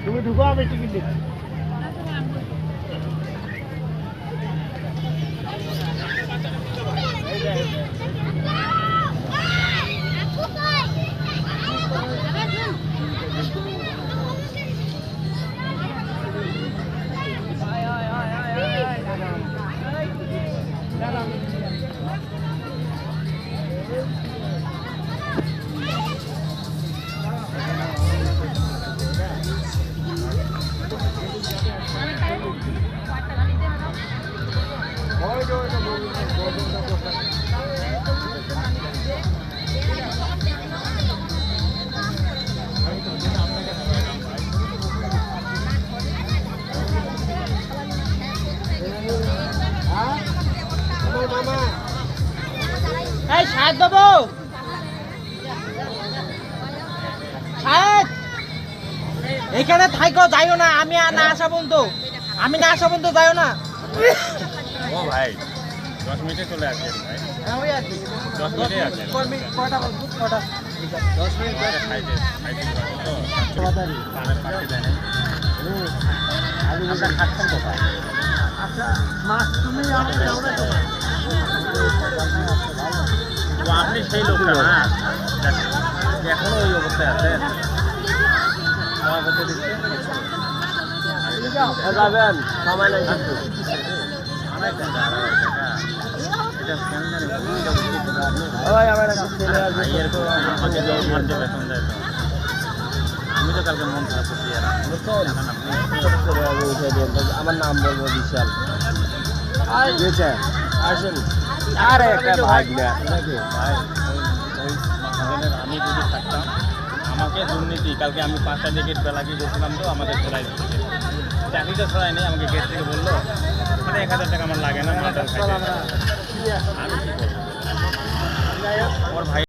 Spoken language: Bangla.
তুমি ঢুকো আমি টিকিট দিচ্ছি। এই সাহেব বাবু, সাহেব এখানে থাইকো, যাইও না। আমি না আসা পর্যন্ত, যাইও না। ও ভাই 10 মিনিটে চলে আসবেন ভাই। হ্যাঁ ওই আর কি 10 মিনিটে আসবেন। কয়টা বলবো? কয়টা? 10 মিনিট খাইতে তো পানের পাশে দেন। আপনার খাচ্ছেন কোথায়? আচ্ছা মাছ তুমি আমাকে দাও না তোমার। তো আপনি সেই লোকটা না এখনো ওই অবস্থায় আছেন? আমার কথা দিচ্ছে যাবেন সময় নেই কিন্তু। অনেক টাকা এটা কেন জানি ওই আমার একটা ছেলে আছে ভাইয়ের আমাকে যে মারতে বেতন দেয় তো আমি তো কালকে মন খারাপ করছি আর আমার নাম বলবো বিশাল। আসেন আরে একটা ভাই নাকি ভাই আমি যদি থাকতাম আমাকে দুর্নীতি কালকে আমি 5টা টিকিট বেলাকি গেছিলাম তো আমাদের ছড়াই দিচ্ছে চাকরিটা ছড়াই নেই আমাকে গেট থেকে বললো এখানে 1000 টাকা আমার লাগে না মাছ খাইতে আমি কি করবো ওর ভাই